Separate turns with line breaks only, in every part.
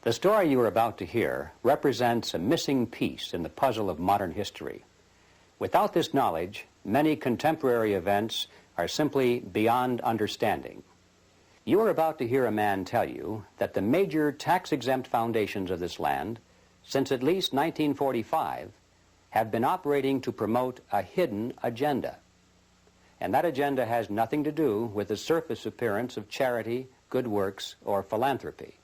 The story you are about to hear represents a missing piece in the puzzle of modern history. Without this knowledge, many contemporary events are simply beyond understanding. You are about to hear a man tell you that the major tax-exempt foundations of this land, since at least 1945, have been operating to promote a hidden agenda. And that agenda has nothing to do with the surface appearance of charity, good works, or philanthropy.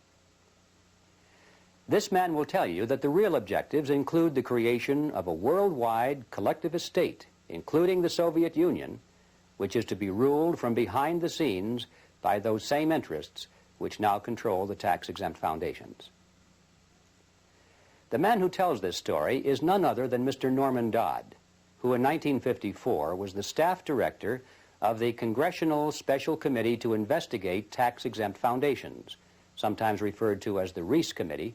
This man will tell you that the real objectives include the creation of a worldwide collectivist state, including the Soviet Union, which is to be ruled from behind the scenes by those same interests which now control the tax-exempt foundations. The man who tells this story is none other than Mr. Norman Dodd, who in 1954 was the staff director of the Congressional Special Committee to investigate tax-exempt foundations, sometimes referred to as the Reese Committee,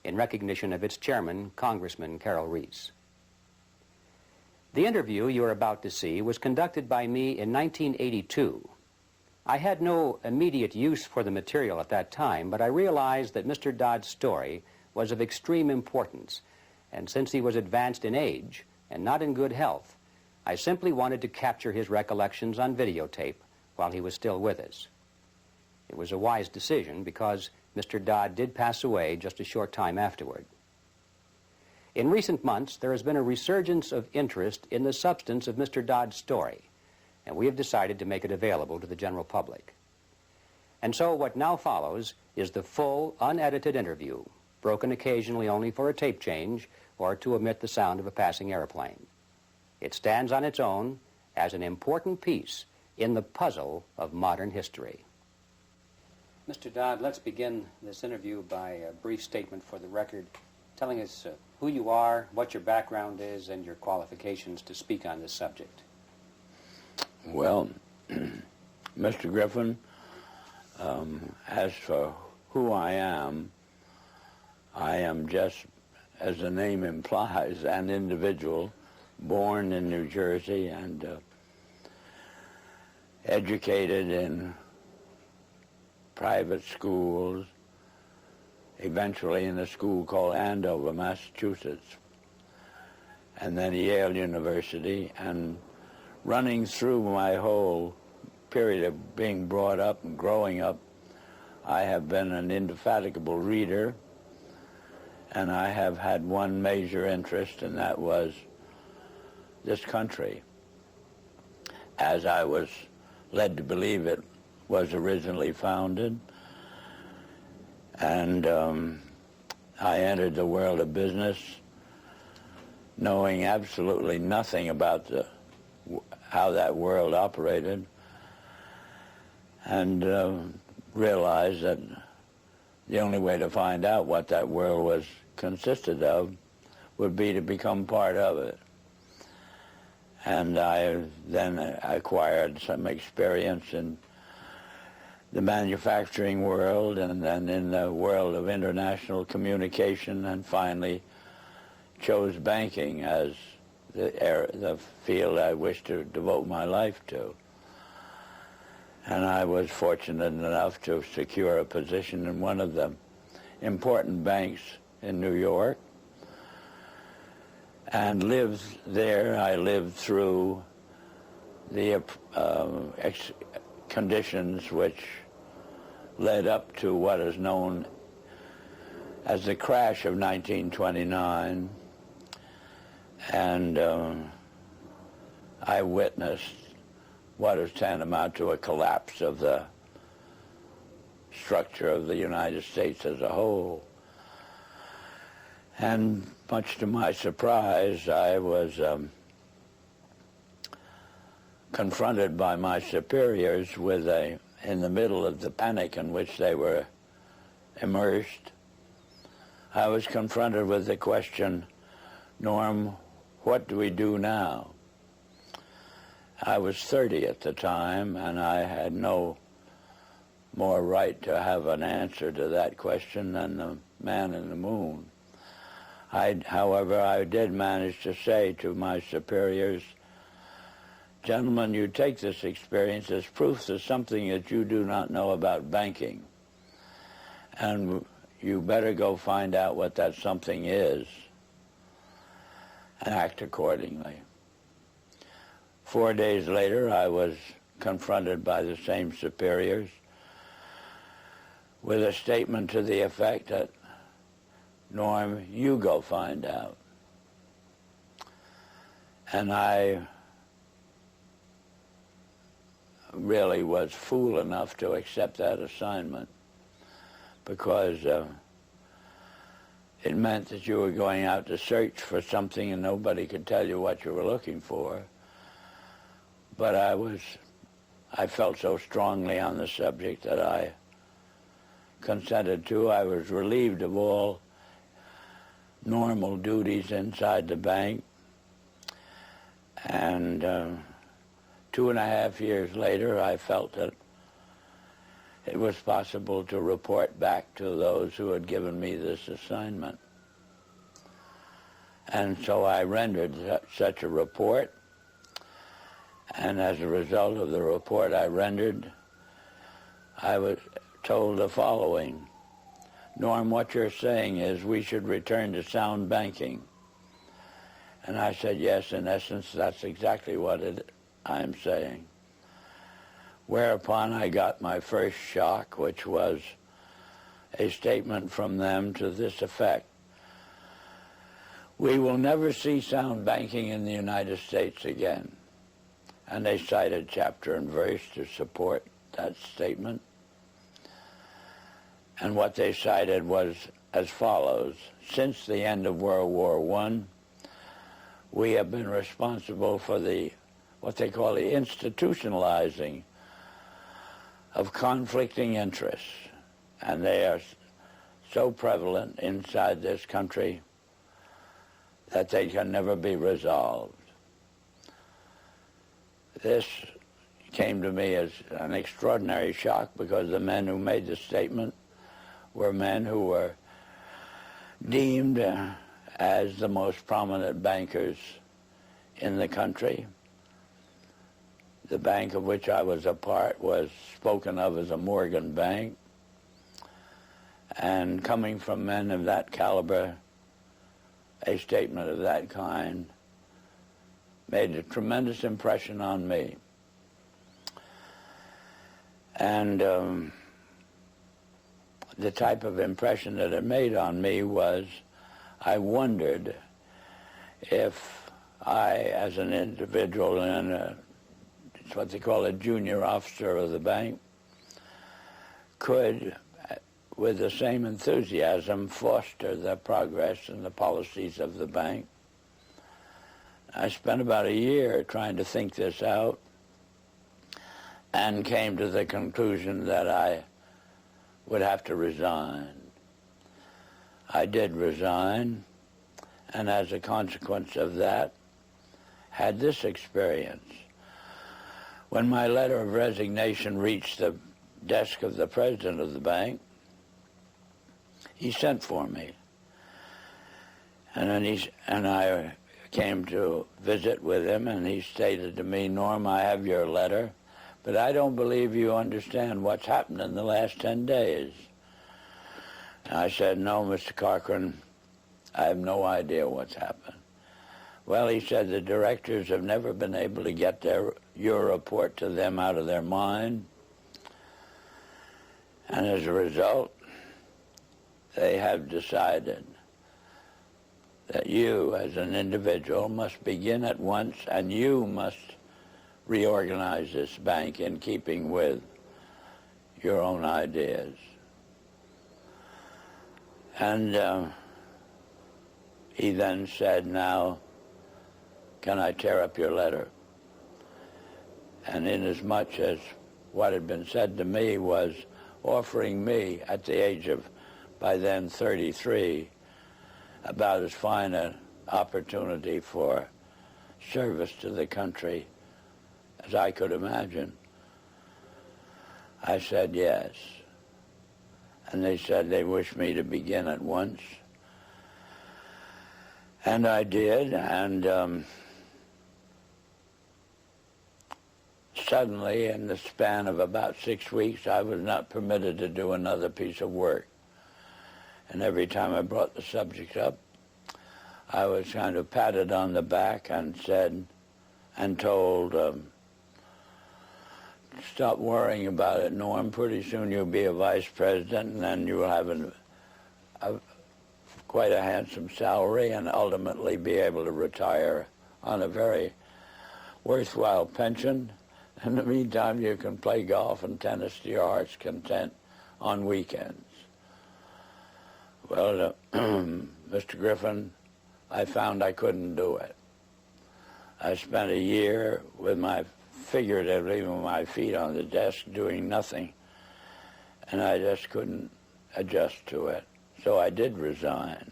in recognition of its chairman, Congressman Carroll Reese. The interview you are about to see was conducted by me in 1982. I had no immediate use for the material at that time, but I realized that Mr. Dodd's story was of extreme importance, and since he was advanced in age and not in good health, I simply wanted to capture his recollections on videotape while he was still with us. It was a wise decision because Mr. Dodd did pass away just a short time afterward. In recent months, there has been a resurgence of interest in the substance of Mr. Dodd's story, and we have decided to make it available to the general public. And so what now follows is the full, unedited interview, broken occasionally only for a tape change or to omit the sound of a passing airplane. It stands on its own as an important piece in the puzzle of modern history. Mr. Dodd, let's begin this interview by a brief statement for the record, telling us who you are, what your background is, and your qualifications to speak on this subject.
Well, Mr. Griffin, as for who I am just, as the name implies, an individual born in New Jersey and educated in private schools, eventually in a school called Andover, Massachusetts, and then Yale University, and running through my whole period of being brought up and growing up, I have been an indefatigable reader, and I have had one major interest, and that was this country, as I was led to believe it was originally founded. And I entered the world of business knowing absolutely nothing about how that world operated, and realized that the only way to find out what that world was consisted of would be to become part of it. And I then acquired some experience in the manufacturing world, and then in the world of international communication, and finally chose banking as the field I wished to devote my life to. And I was fortunate enough to secure a position in one of the important banks in New York, and lived there. I lived through the conditions which led up to what is known as the crash of 1929, and I witnessed what is tantamount to a collapse of the structure of the United States as a whole. And much to my surprise, I was confronted by my superiors with in the middle of the panic in which they were immersed, I was confronted with the question, Norm, what do we do now? I was 30 at the time, and I had no more right to have an answer to that question than the man in the moon. However, I did manage to say to my superiors, gentlemen, you take this experience as proof of something that you do not know about banking. And you better go find out what that something is and act accordingly. 4 days later, I was confronted by the same superiors with a statement to the effect that, Norm, you go find out. And I really was fool enough to accept that assignment, because it meant that you were going out to search for something and nobody could tell you what you were looking for. But I felt so strongly on the subject that I consented to. I was relieved of all normal duties inside the bank. And 2.5 years later, I felt that it was possible to report back to those who had given me this assignment. And so I rendered such a report. And as a result of the report I rendered, I was told the following: Norm, what you're saying is we should return to sound banking. And I said, yes, in essence, that's exactly what I'm saying. Whereupon I got my first shock, which was a statement from them to this effect: we will never see sound banking in the United States again. And they cited chapter and verse to support that statement. And what they cited was as follows: since the end of World War I, we have been responsible for what they call the institutionalizing of conflicting interests. And they are so prevalent inside this country that they can never be resolved. This came to me as an extraordinary shock, because the men who made the statement were men who were deemed as the most prominent bankers in the country. The bank of which I was a part was spoken of as a Morgan bank. And coming from men of that caliber, a statement of that kind made a tremendous impression on me. And the type of impression that it made on me was, I wondered if I, as an individual and it's what they call a junior officer of the bank, could, with the same enthusiasm, foster the progress and the policies of the bank. I spent about a year trying to think this out and came to the conclusion that I would have to resign. I did resign, and as a consequence of that, had this experience. When my letter of resignation reached the desk of the president of the bank, he sent for me. And then I came to visit with him, and he stated to me, Norm, I have your letter, but I don't believe you understand what's happened in the last 10 days. And I said, no, Mr. Cochran, I have no idea what's happened. Well, he said, the directors have never been able to get your report to them out of their mind. And as a result, they have decided that you, as an individual, must begin at once, and you must reorganize this bank in keeping with your own ideas. And he then said, now, can I tear up your letter? And inasmuch as what had been said to me was offering me, at the age of, by then, 33, about as fine an opportunity for service to the country as I could imagine, I said yes. And they said they wished me to begin at once. And I did, and suddenly, in the span of about 6 weeks, I was not permitted to do another piece of work. And every time I brought the subject up, I was kind of patted on the back and said, and told, stop worrying about it, Norm. Pretty soon you'll be a vice president, and then you'll have quite a handsome salary and ultimately be able to retire on a very worthwhile pension. In the meantime, you can play golf and tennis to your heart's content on weekends. Well, Mr. Griffin, I found I couldn't do it. I spent a year figuratively with my feet on the desk doing nothing, and I just couldn't adjust to it. So I did resign.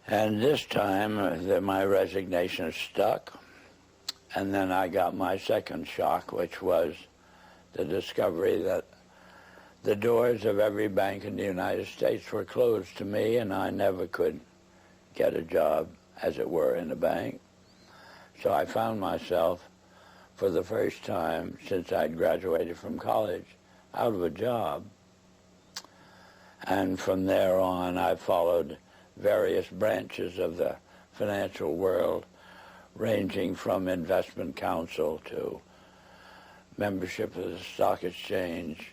And this time, my resignation stuck, and then I got my second shock, which was the discovery that the doors of every bank in the United States were closed to me, and I never could get a job, as it were, in a bank. So I found myself, for the first time since I'd graduated from college, out of a job. And from there on, I followed various branches of the financial world, ranging from investment counsel to membership of the stock exchange,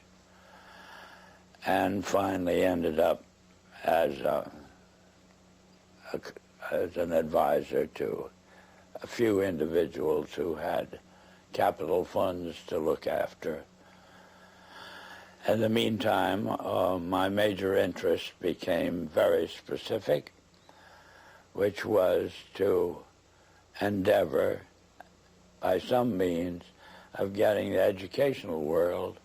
and finally ended up as an advisor to a few individuals who had capital funds to look after. In the meantime, my major interest became very specific, which was to endeavor, by some means, of getting the educational world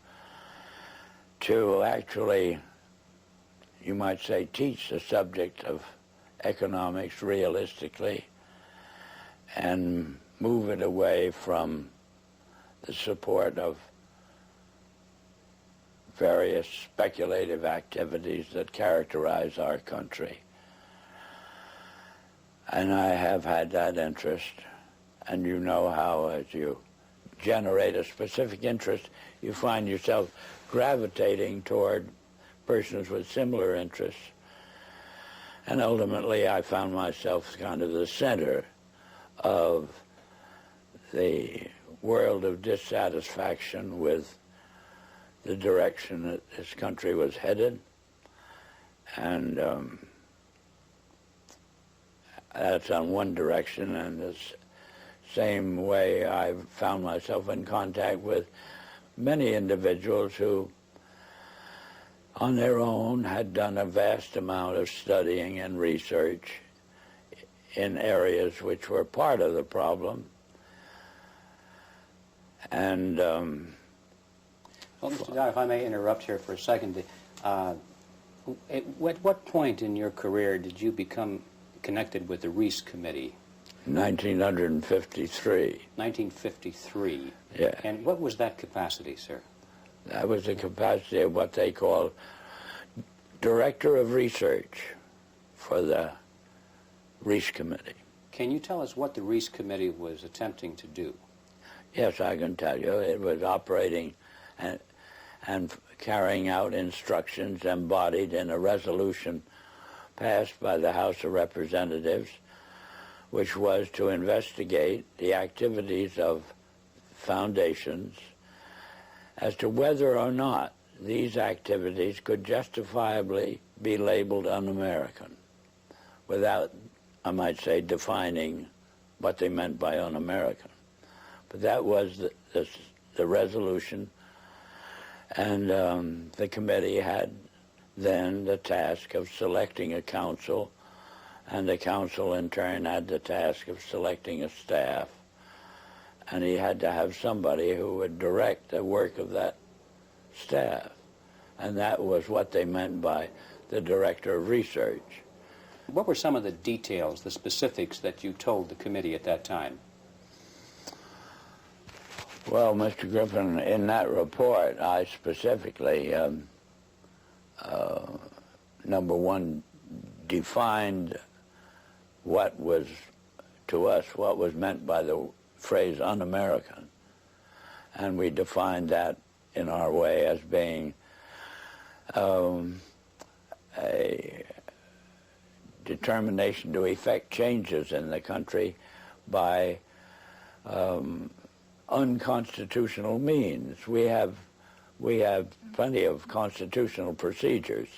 to actually, you might say, teach the subject of economics realistically and move it away from the support of various speculative activities that characterize our country. And I have had that interest, and you know how as you generate a specific interest, you find yourself gravitating toward persons with similar interests. And ultimately, I found myself kind of the center of the world of dissatisfaction with the direction that this country was headed. And that's on one direction, and the same way I found myself in contact with many individuals who, on their own, had done a vast amount of studying and research in areas which were part of the problem. And
well, Mr. Dodd, if I may interrupt here for a second, at what point in your career did you become connected with the Reese Committee?
1953.
1953.
Yeah.
And what was that capacity, sir?
That was the capacity of what they call Director of Research for the Reese Committee.
Can you tell us what the Reese Committee was attempting to do?
Yes, I can tell you. It was operating and carrying out instructions embodied in a resolution passed by the House of Representatives, which was to investigate the activities of foundations as to whether or not these activities could justifiably be labeled un-American without, I might say, defining what they meant by un-American. But that was the resolution, and the committee had then the task of selecting a council, and the council in turn had the task of selecting a staff, and he had to have somebody who would direct the work of that staff, and that was what they meant by the Director of Research.
What were some of the details, the specifics that you told the committee at that time?
Well, Mr. Griffin, in that report, I specifically, number one, defined what was, to us, what was meant by the phrase un-American. And we defined that in our way as being a determination to effect changes in the country by unconstitutional means. We have plenty of constitutional procedures,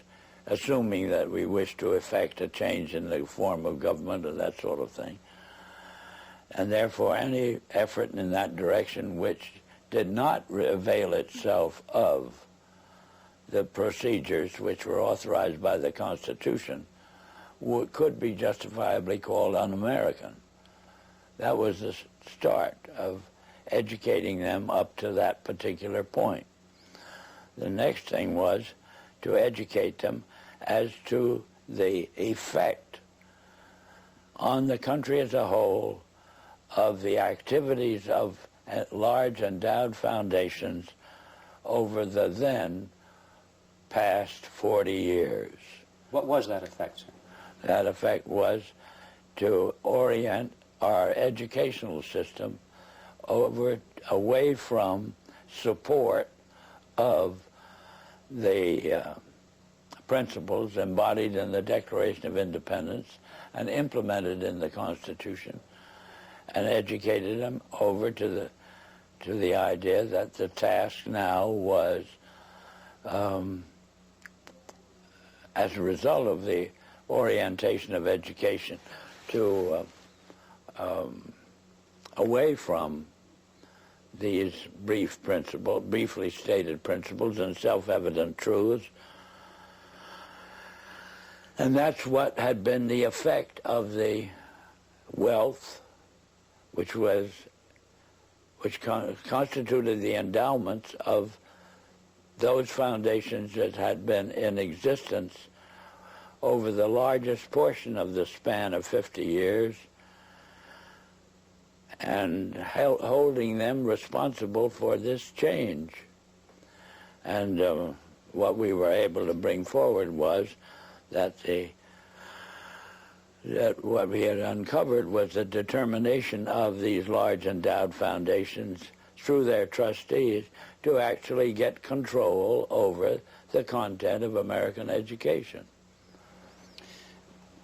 assuming that we wish to effect a change in the form of government or that sort of thing. And therefore, any effort in that direction which did not avail itself of the procedures which were authorized by the Constitution could be justifiably called un-American. That was the start of educating them up to that particular point. The next thing was to educate them as to the effect on the country as a whole of the activities of large endowed foundations over the then past 40 years.
What was that effect, sir?
That effect was to orient our educational system away from support of the principles embodied in the Declaration of Independence and implemented in the Constitution, and educated them over to the idea that the task now was, as a result of the orientation of education to away from these briefly stated principles and self-evident truths. And that's what had been the effect of the wealth which constituted the endowments of those foundations that had been in existence over the largest portion of the span of 50 years, and holding them responsible for this change. And what we were able to bring forward was that what we had uncovered was the determination of these large endowed foundations through their trustees to actually get control over the content of American education.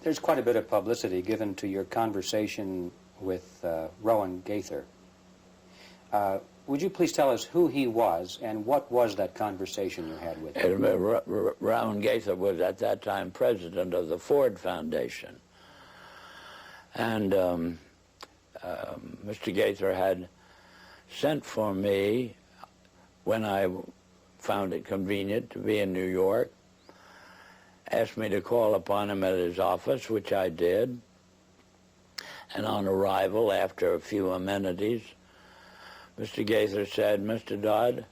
There's quite a bit of publicity given to your conversation with Rowan Gaither. Would you please tell us who he was and what was that conversation you had with him?
Rowan Gaither was at that time president of the Ford Foundation. And Mr. Gaither had sent for me when I found it convenient to be in New York, asked me to call upon him at his office, which I did. And on arrival, after a few amenities, Mr. Gaither said, "Mr. Dodd,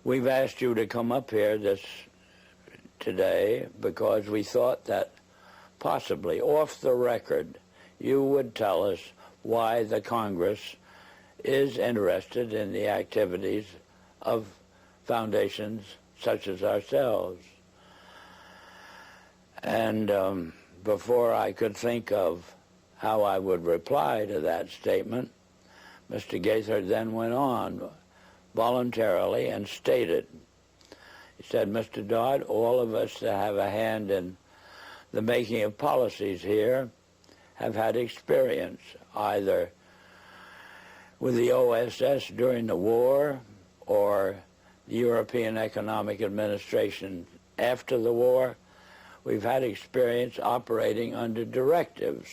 we've asked you to come up here today because we thought that possibly off the record you would tell us why the Congress is interested in the activities of foundations such as ourselves." And before I could think of how I would reply to that statement, Mr. Gaither then went on voluntarily and stated, he said, "Mr. Dodd, all of us that have a hand in the making of policies here have had experience either with the OSS during the war or the European Economic Administration after the war. We've had experience operating under directives,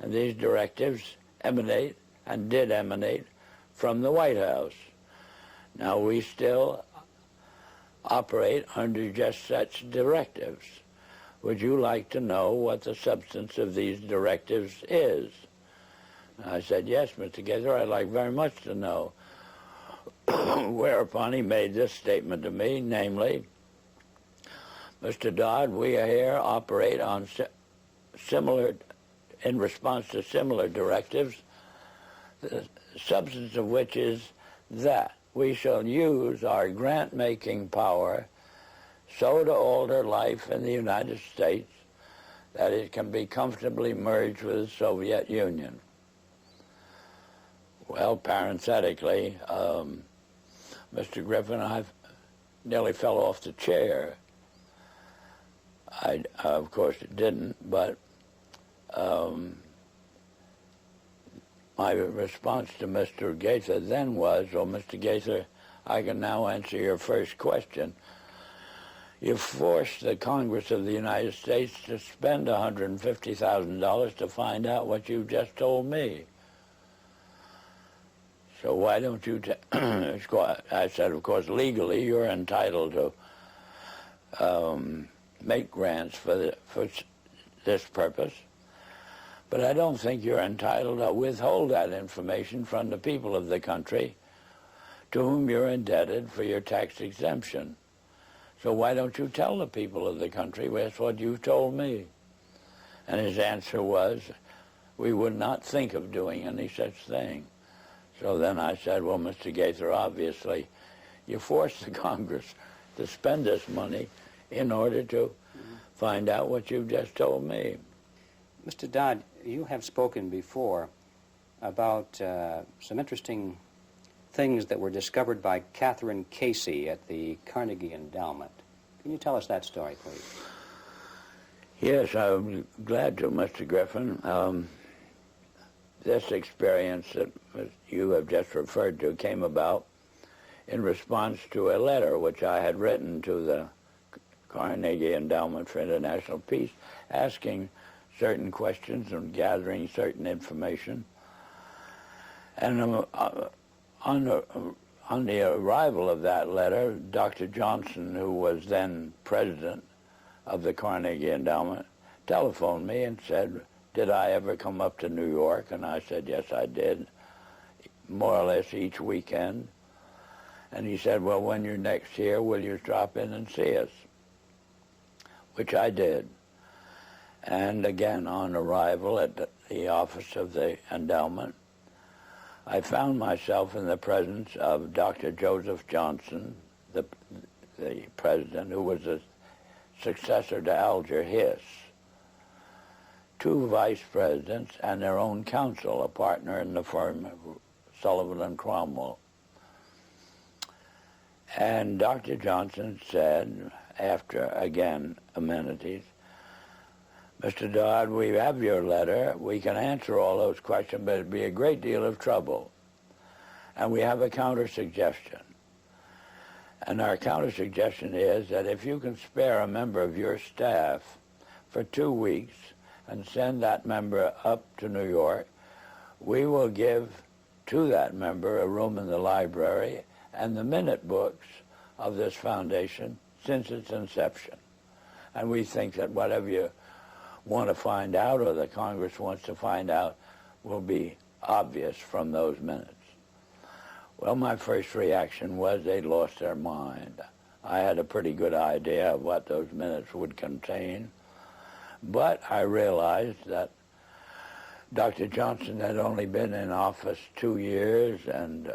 and these directives emanate and did emanate from the White House. Now we still operate under just such directives. Would you like to know what the substance of these directives is?" And I said, "Yes, Mr. Gaither, I'd like very much to know." Whereupon he made this statement to me, namely, "Mr. Dodd, we here operate on in response to similar directives, the substance of which is that we shall use our grant-making power so to alter life in the United States that it can be comfortably merged with the Soviet Union." Well, parenthetically, Mr. Griffin, nearly fell off the chair. Of course, it didn't, but my response to Mr. Gaither then was, well, Mr. Gaither, I can now answer your first question. You forced the Congress of the United States to spend $150,000 to find out what you just told me. So why don't you I said, of course, legally you're entitled to make grants for this purpose, but I don't think you're entitled to withhold that information from the people of the country to whom you're indebted for your tax exemption. So why don't you tell the people of the country that's what you told me? And his answer was, we would not think of doing any such thing. So then I said, well, Mr. Gaither, obviously, you forced the Congress to spend this money in order to find out what you just told me.
Mr. Dodd, you have spoken before about some interesting things that were discovered by Catherine Casey at the Carnegie Endowment. Can you tell us that story, please?
Yes, I'm glad to, Mr. Griffin. This experience that you have just referred to came about in response to a letter which I had written to the Carnegie Endowment for International Peace, asking certain questions and gathering certain information. And on the arrival of that letter, Dr. Johnson, who was then president of the Carnegie Endowment, telephoned me and said, did I ever come up to New York? And I said, yes, I did, more or less each weekend. And he said, well, when you're next here, will you drop in and see us? Which I did. And again, on arrival at the office of the endowment, I found myself in the presence of Dr. Joseph Johnson, the president, who was the successor to Alger Hiss, two vice presidents, and their own counsel, a partner in the firm, Sullivan and Cromwell. And Dr. Johnson said, after, again, amenities, Mr. Dodd, we have your letter. We can answer all those questions, but it'd be a great deal of trouble. And we have a counter-suggestion. And our counter-suggestion is that if you can spare a member of your staff for 2 weeks and send that member up to New York, we will give to that member a room in the library and the minute books of this foundation since its inception. And we think that whatever you want to find out or the Congress wants to find out will be obvious from those minutes. Well, my first reaction was they lost their mind. I had a pretty good idea of what those minutes would contain, but I realized that Dr. Johnson had only been in office 2 years, and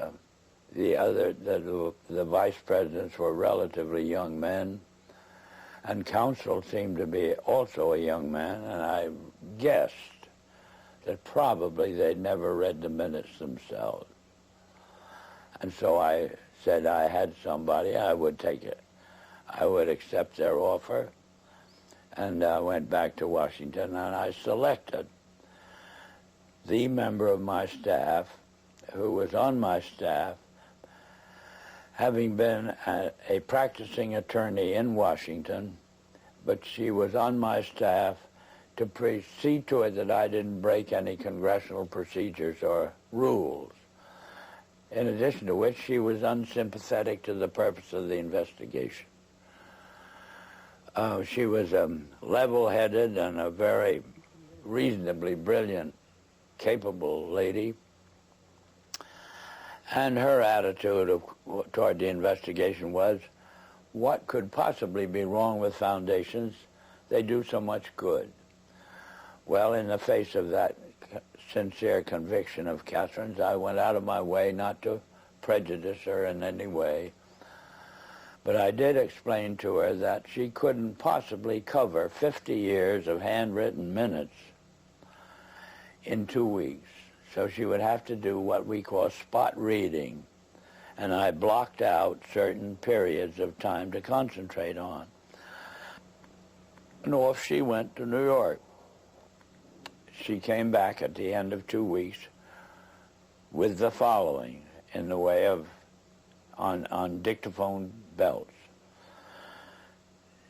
the vice presidents were relatively young men, and counsel seemed to be also a young man, and I guessed that probably they'd never read the minutes themselves. And so I said I had somebody, I would take it. I would accept their offer, and I went back to Washington, and I selected the member of my staff who was on my staff, having been a practicing attorney in Washington, but she was on my staff to see to it that I didn't break any congressional procedures or rules. In addition to which, she was unsympathetic to the purpose of the investigation. She was level-headed and a very reasonably brilliant, capable lady. And her attitude toward the investigation was, what could possibly be wrong with foundations? They do so much good. Well, in the face of that sincere conviction of Catherine's, I went out of my way not to prejudice her in any way. But I did explain to her that she couldn't possibly cover 50 years of handwritten minutes in 2 weeks. So she would have to do what we call spot reading. and I blocked out certain periods of time to concentrate on. And off she went to New York. She came back at the end of 2 weeks with the following in the way of, on dictaphone belts.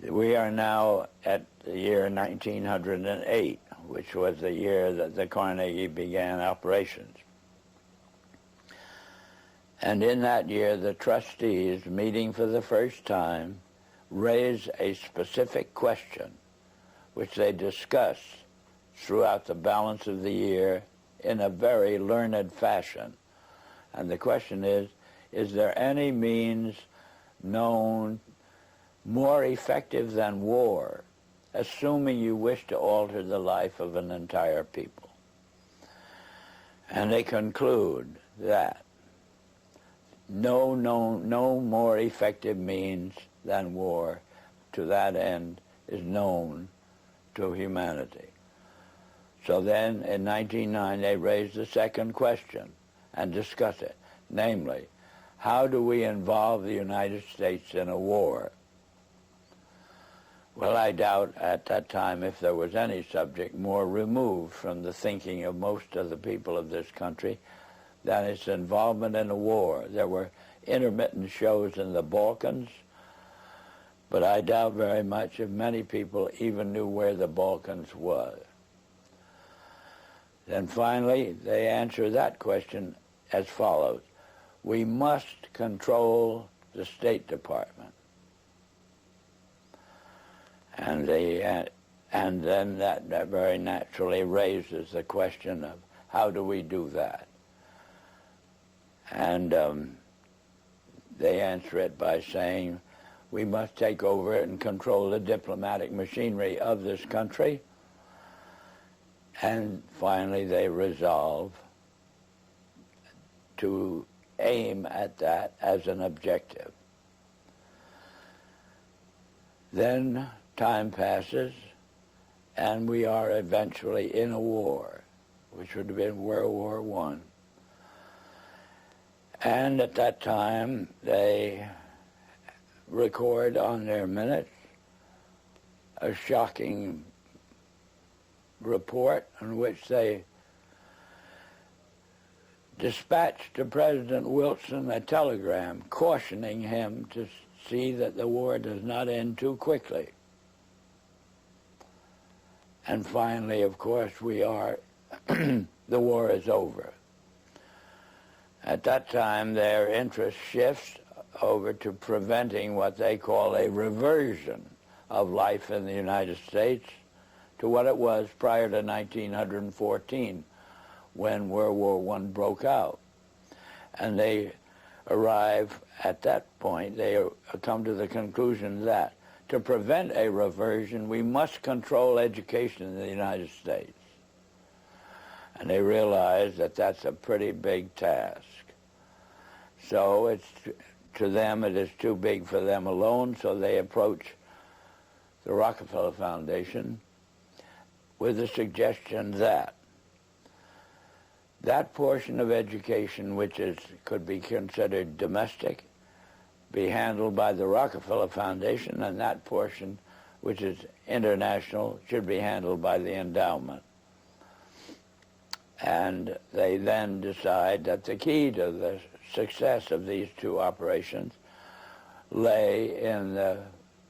We are now at the year 1908, which was the year that the Carnegie began operations. And in that year, the trustees, meeting for the first time, raised a specific question, which they discussed throughout the balance of the year in a very learned fashion. And the question is there any means known more effective than war, assuming you wish to alter the life of an entire people? And they conclude that no more effective means than war to that end is known to humanity. So then in 1909 they raised the second question and discussed it, namely, how do we involve the United States in a war? Well, I doubt at that time if there was any subject more removed from the thinking of most of the people of this country than its involvement in a war. There were intermittent shows in the Balkans, but I doubt very much if many people even knew where the Balkans was. Then finally, they answer that question as follows. We must control the State Department. And then that very naturally raises the question of how do we do that? And they answer it by saying we must take over and control the diplomatic machinery of this country. And finally they resolve to aim at that as an objective. Then time passes and we are eventually in a war, which would have been World War I. And at that time, they record on their minutes a shocking report in which they dispatched to President Wilson a telegram cautioning him to see that the war does not end too quickly. And finally, of course, we are, the war is over. At that time, their interest shifts over to preventing what they call a reversion of life in the United States to what it was prior to 1914, when World War I broke out. And they arrive at that point, they come to the conclusion that to prevent a reversion, we must control education in the United States. And they realize that that's a pretty big task. So it's, to them, it is too big for them alone, so they approach the Rockefeller Foundation with the suggestion that that portion of education which could be considered domestic be handled by the Rockefeller Foundation, and that portion which is international should be handled by the endowment. And they then decide that the key to the success of these two operations lay in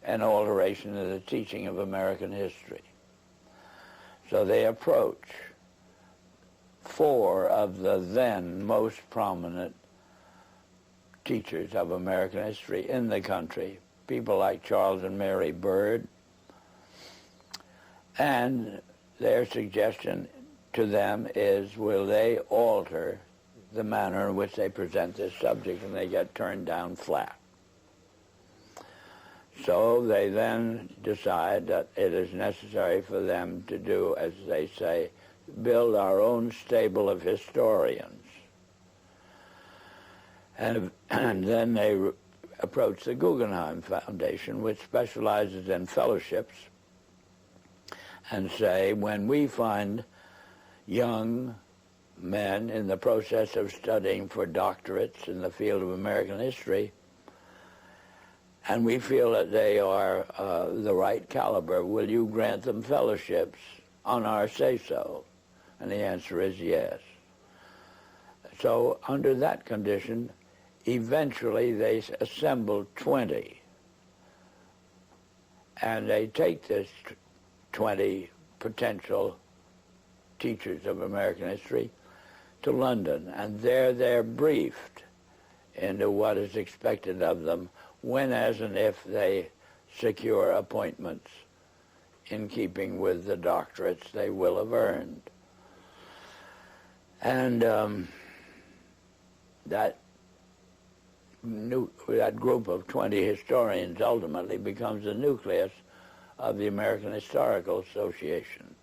an alteration of the teaching of American history. So they approach four of the then most prominent teachers of American history in the country, people like Charles and Mary Bird, and their suggestion to them is, will they alter the manner in which they present this subject, and they get turned down flat. So they then decide that it is necessary for them to do, as they say, build our own stable of historians. And then they approach the Guggenheim Foundation, which specializes in fellowships, and say, when we find young men in the process of studying for doctorates in the field of American history, and we feel that they are the right caliber. Will you grant them fellowships on our say-so? And the answer is yes. So under that condition, eventually they assembled 20. And they take this 20 potential teachers of American history to London, and there they're briefed into what is expected of them when, as and if they secure appointments in keeping with the doctorates they will have earned. And that group of 20 historians ultimately becomes the nucleus of the American Historical Association.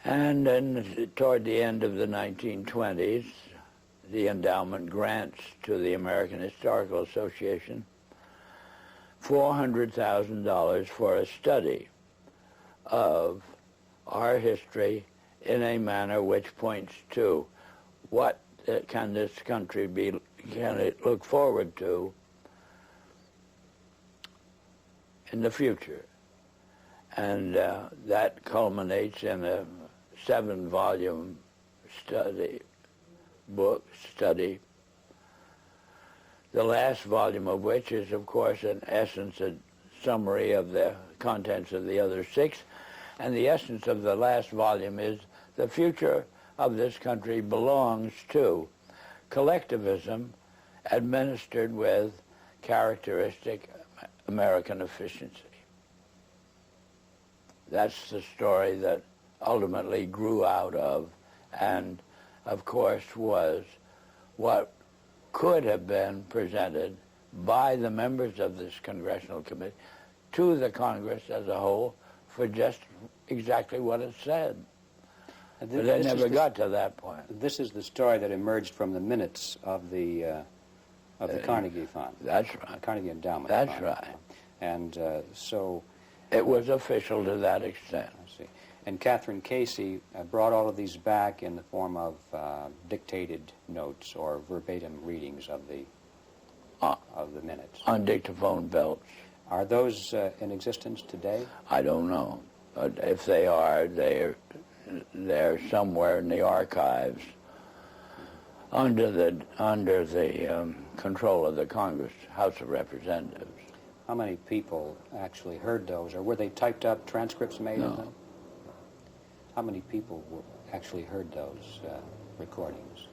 And then toward the end of the 1920s, the endowment grants to the American Historical Association $400,000 for a study of our history in a manner which points to what can this country can it look forward to in the future. And that culminates in a 7-volume study, the last volume of which is, of course, in essence a summary of the contents of the other 6. And the essence of the last volume is the future of this country belongs to collectivism administered with characteristic American efficiency. That's the story that ultimately grew out of, and of course was what could have been presented by the members of this congressional committee to the Congress as a whole for just exactly what it said. But they never got to that point.
This is the story that emerged from the minutes of the Carnegie Fund.
That's right.
Carnegie Endowment
That's
Fund.
right.
And so...
It was official to that extent.
I see. And Catherine Casey brought all of these back in the form of dictated notes or verbatim readings of the minutes.
On dictaphone belts.
Are those in existence today?
I don't know. But if they are, they're somewhere in the archives under the control of the Congress, House of Representatives.
How many people actually heard those, or were they typed up transcripts made of them? How many people actually heard those recordings?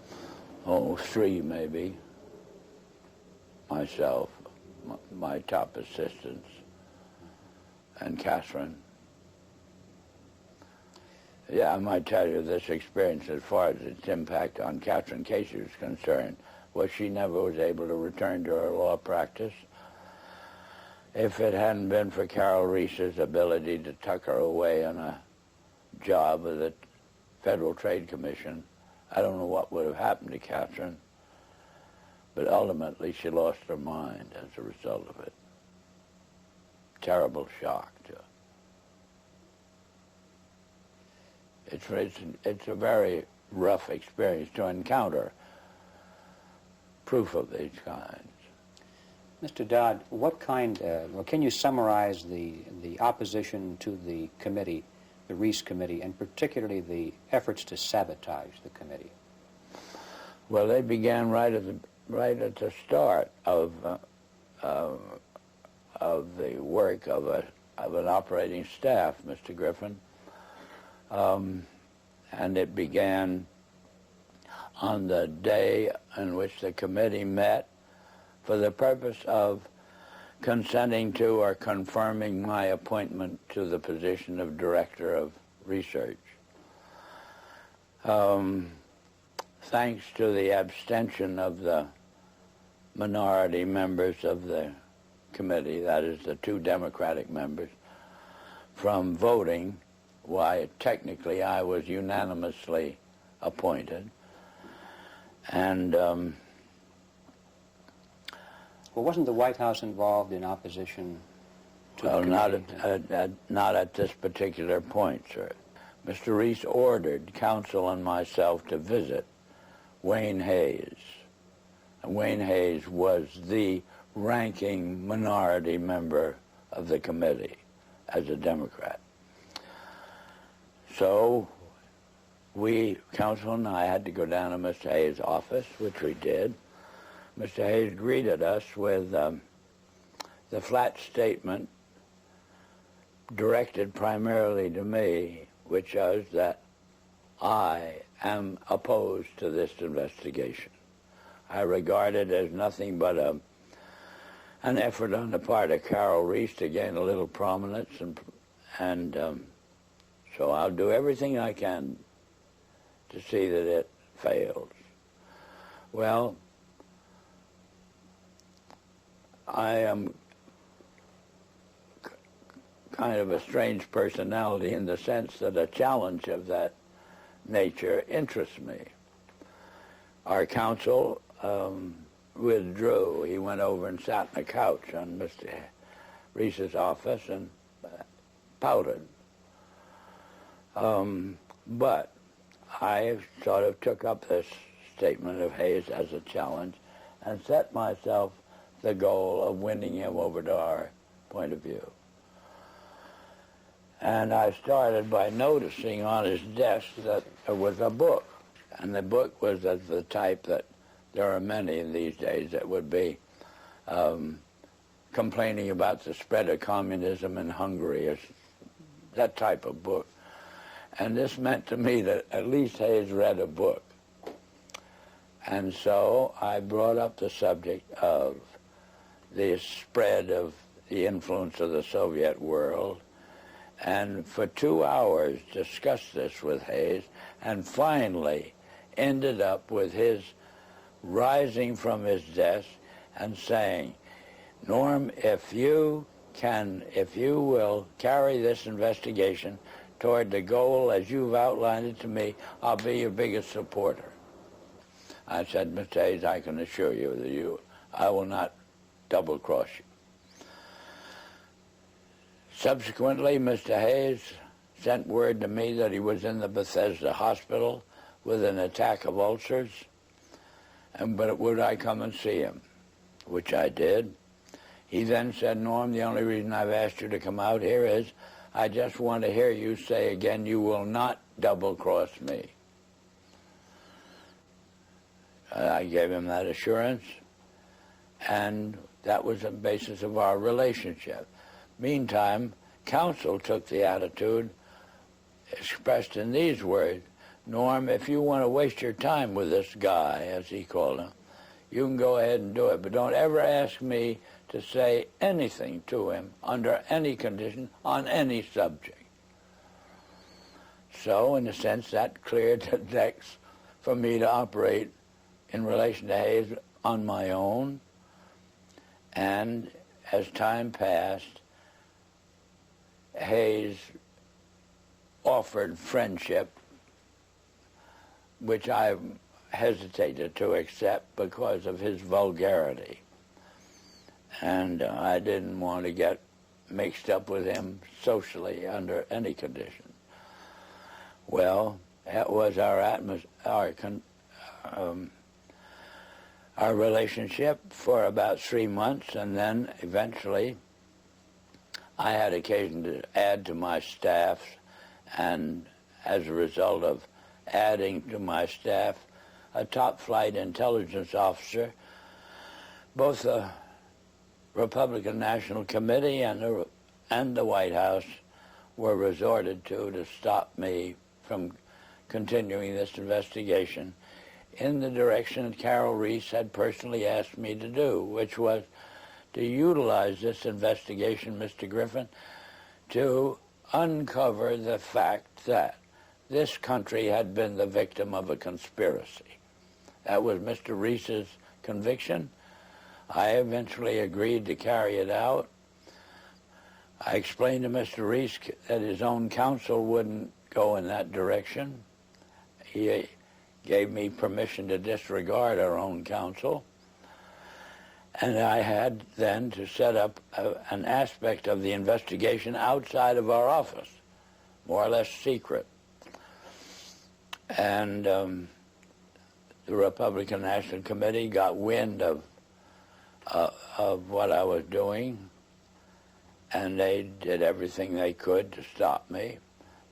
Oh, 3 maybe. Myself, my top assistants, and Catherine. Yeah, I might tell you this experience as far as its impact on Catherine Casey was concerned was she never was able to return to her law practice. If it hadn't been for Carol Reese's ability to tuck her away on a job with the Federal Trade Commission, I don't know what would have happened to Catherine, but ultimately she lost her mind as a result of it. Terrible shock to her. It's a very rough experience to encounter proof of these kinds.
Mr. Dodd, what kind, can you summarize the opposition to the committee, the Reese committee, and particularly the efforts to sabotage the committee?
Well, they began right at the start of the work of an operating staff, Mr. Griffin, and it began on the day in which the committee met for the purpose of consenting to or confirming my appointment to the position of Director of Research. Thanks to the abstention of the minority members of the committee, that is the 2 Democratic members, from voting, why technically I was unanimously appointed. And
well, wasn't the White House involved in opposition to the committee?
Not at this particular point, sir. Mr. Reese ordered counsel and myself to visit Wayne Hayes. And Wayne Hayes was the ranking minority member of the committee as a Democrat. So we, counsel and I, had to go down to Mr. Hayes' office, which we did. Mr. Hayes greeted us with the flat statement directed primarily to me, which was that I am opposed to this investigation. I regard it as nothing but an effort on the part of Carol Reese to gain a little prominence, and so I'll do everything I can to see that it fails. Well, I am kind of a strange personality in the sense that a challenge of that nature interests me. Our counsel withdrew. He went over and sat on a couch on Mr. Reese's office and pouted. But I sort of took up this statement of Hayes as a challenge and set myself the goal of winning him over to our point of view. And I started by noticing on his desk that there was a book. And the book was of the type that there are many in these days that would be complaining about the spread of communism in Hungary, or that type of book. And this meant to me that at least Hayes read a book. And so I brought up the subject of the spread of the influence of the Soviet world, and for 2 hours discussed this with Hayes, and finally ended up with his rising from his desk and saying, Norm, if you will carry this investigation toward the goal as you've outlined it to me, I'll be your biggest supporter. I said, Mr. Hayes, I can assure you that I will not double-cross you. Subsequently, Mr. Hayes sent word to me that he was in the Bethesda hospital with an attack of ulcers, but would I come and see him, which I did. He then said, Norm, the only reason I've asked you to come out here is I just want to hear you say again, you will not double-cross me. I gave him that assurance, and that was the basis of our relationship. Meantime, counsel took the attitude expressed in these words, Norm, if you want to waste your time with this guy, as he called him, you can go ahead and do it, but don't ever ask me to say anything to him under any condition on any subject. So, in a sense, that cleared the decks for me to operate in relation to Hayes on my own. And as time passed, Hayes offered friendship, which I hesitated to accept because of his vulgarity. And I didn't want to get mixed up with him socially under any condition. Well, that was our relationship for about 3 months, and then eventually I had occasion to add to my staff, and as a result of adding to my staff a top-flight intelligence officer, both the Republican National Committee and the White House were resorted to stop me from continuing this investigation in the direction that Carol Reese had personally asked me to do, which was to utilize this investigation, Mr. Griffin, to uncover the fact that this country had been the victim of a conspiracy. That was Mr. Reese's conviction. I eventually agreed to carry it out. I explained to Mr. Reese that his own counsel wouldn't go in that direction. He gave me permission to disregard our own counsel. And I had then to set up an aspect of the investigation outside of our office, more or less secret. And the Republican National Committee got wind of what I was doing, and they did everything they could to stop me.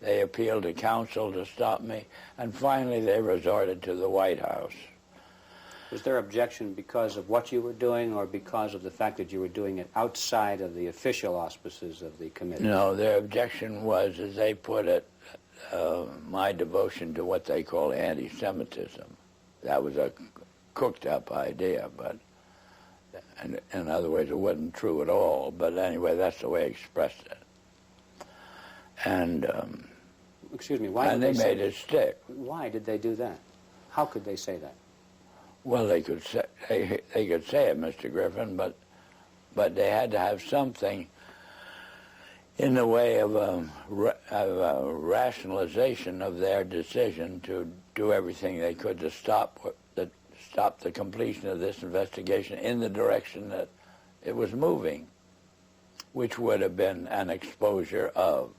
They appealed to counsel to stop me, and finally they resorted to the White House.
Was their objection because of what you were doing or because of the fact that you were doing it outside of the official auspices of the committee?
No, their objection was, as they put it, my devotion to what they call anti-Semitism. That was a cooked-up idea, but in other words, it wasn't true at all. But anyway, that's the way I expressed it. And
excuse me, why
and
did
they made it stick.
Why did they do that? How could they say that?
Well, they could say it, Mr. Griffin, but they had to have something in the way of a rationalization of their decision to do everything they could to stop the completion of this investigation in the direction that it was moving, which would have been an exposure of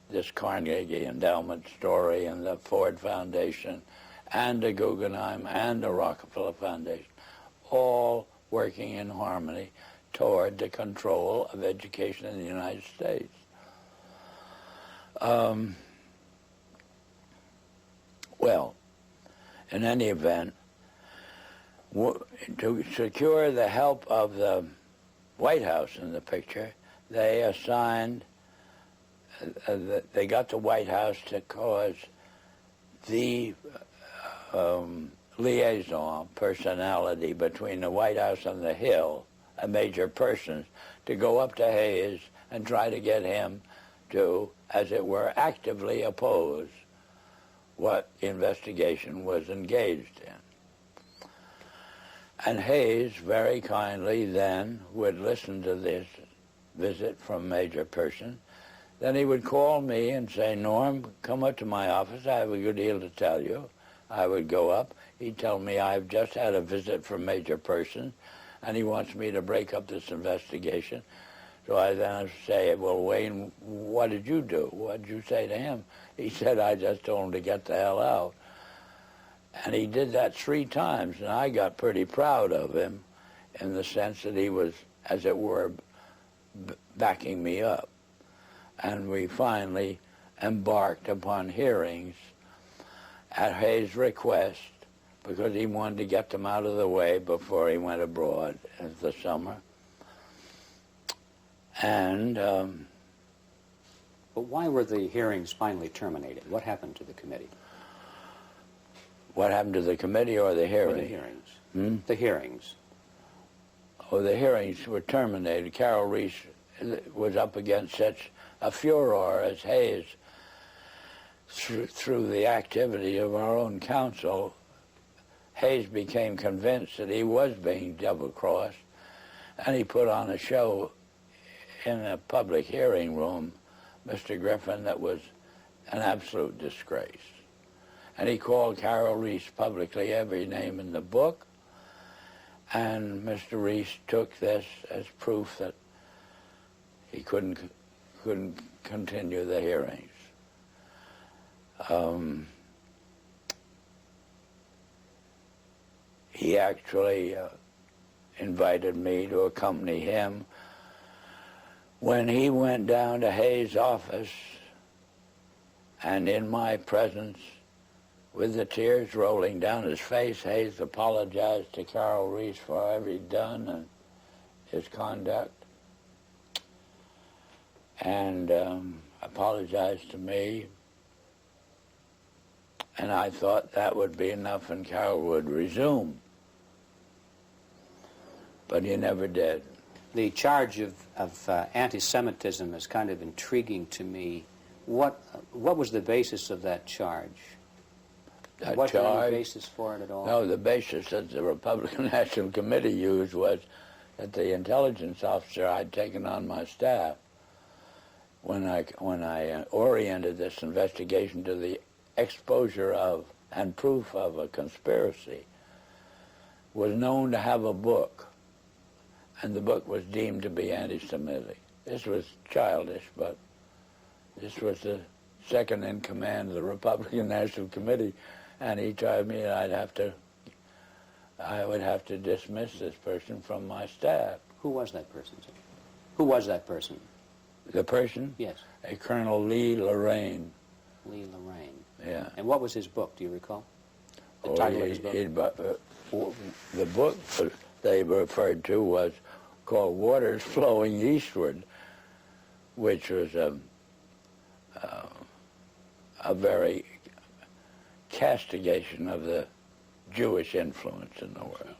this Carnegie Endowment story and the Ford Foundation and the Guggenheim and the Rockefeller Foundation, all working in harmony toward the control of education in the United States. Well, in any event, to secure the help of the White House in the picture, they assigned, they got the White House to cause the liaison personality between the White House and the Hill, a major person, to go up to Hayes and try to get him to, as it were, actively oppose what the investigation was engaged in. And Hayes very kindly then would listen to this visit from Major Person. Then he would call me and say, Norm, come up to my office. I have a good deal to tell you. I would go up. He'd tell me, I've just had a visit from Major Person, and he wants me to break up this investigation. So I then say, well, Wayne, what did you do? What did you say to him? He said, I just told him to get the hell out. And he did that 3 times, and I got pretty proud of him in the sense that he was, as it were, backing me up. And we finally embarked upon hearings at Hayes' request because he wanted to get them out of the way before he went abroad in the summer. And
but why were the hearings finally terminated? What happened to the committee?
What happened to the committee or the hearings?
Or the hearings. The hearings.
Oh, the hearings were terminated. Carol Reese was up against such a furor as Hayes through the activity of our own counsel. Hayes became convinced that he was being double-crossed, and he put on a show in a public hearing room, Mr. Griffin, that was an absolute disgrace. And he called Carol Reese publicly every name in the book, and Mr. Reese took this as proof that he couldn't continue the hearings. He actually invited me to accompany him when he went down to Hayes' office, and in my presence, with the tears rolling down his face, Hayes apologized to Carol Reese for whatever he'd done and his conduct, and apologized to me. And I thought that would be enough and Carol would resume. But he never did.
The charge of anti-Semitism is kind of intriguing to me. What was the basis of that charge? Was there any basis for it at all?
No, the basis that the Republican National Committee used was that the intelligence officer I'd taken on my staff, when I oriented this investigation to the exposure of and proof of a conspiracy, was known to have a book, and the book was deemed to be anti-Semitic. This was childish, but this was the second in command of the Republican National Committee, And he told me that I would have to dismiss this person from my staff.
Who was that person, sir? Who was that person?
The person?
Yes.
A Colonel Lee Lorraine.
Lee Lorraine.
Yeah.
And what was his book, do you recall? The title of his book?
The book they referred to was called Waters Flowing Eastward, which was a very castigation of the Jewish influence in the world.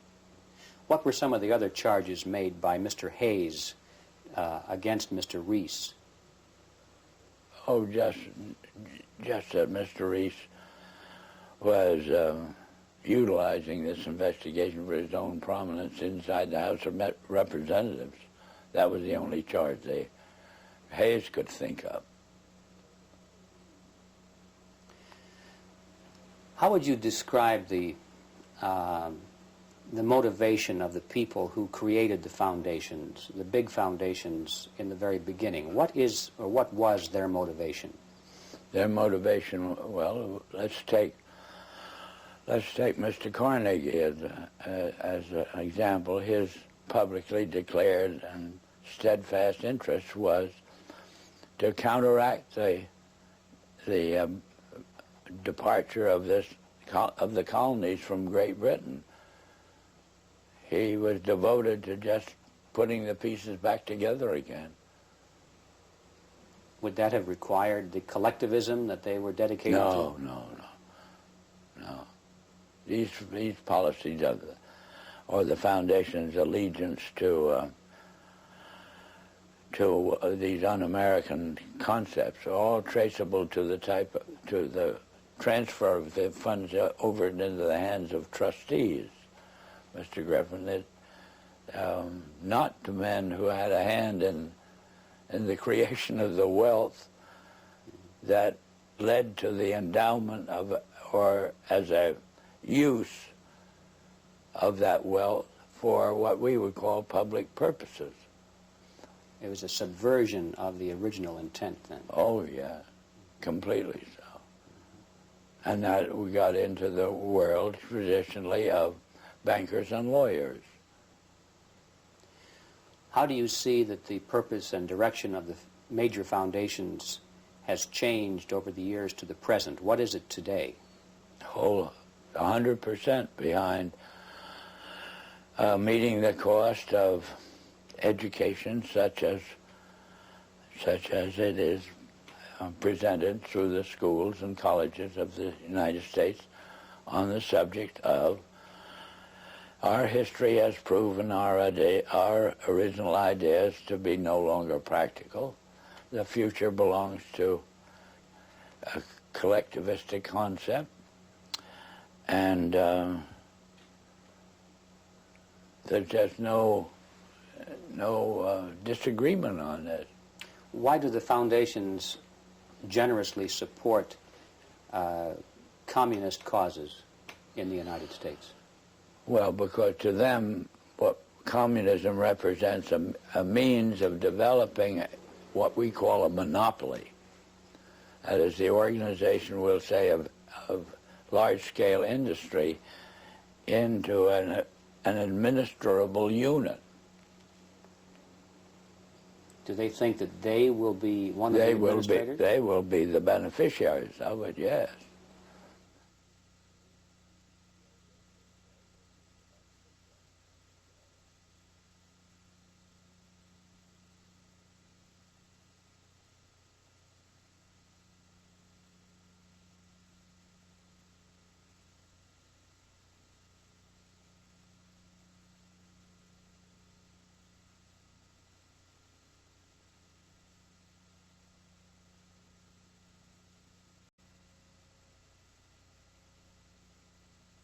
What were some of the other charges made by Mr. Hayes against Mr. Reese?
Oh, just that Mr. Reese was utilizing this investigation for his own prominence inside the House of Representatives. That was the only charge Hayes could think of.
How would you describe the motivation of the people who created the foundations, the big foundations in the very beginning? What was their motivation?
Their motivation, well, let's take Mr. Carnegie as an example. His publicly declared and steadfast interest was to counteract the departure of the colonies from Great Britain. He was devoted to just putting the pieces back together again.
Would that have required the collectivism that they were dedicated to?
No. These policies or the foundation's allegiance to these un-American concepts are all traceable to the transfer of the funds over into the hands of trustees, Mr. Griffin. Not to men who had a hand in the creation of the wealth that led to the endowment or as a use of that wealth for what we would call public purposes.
It was a subversion of the original intent then.
Oh, yeah, completely so. And that we got into the world traditionally of bankers and lawyers.
How do you see that the purpose and direction of the major foundations has changed over the years to the present? What is it today?
Whole 100% behind meeting the cost of education such as it is presented through the schools and colleges of the United States on the subject of our history has proven our original ideas to be no longer practical. The future belongs to a collectivistic concept, and there's just no disagreement on this.
Why do the foundations generously support communist causes in the United States?
Well, because to them, what communism represents a means of developing what we call a monopoly. That is, the organization, we'll say, of large-scale industry into an administrable unit.
Do they think that they will be one of the administrators?
They will be the beneficiaries of it, yes.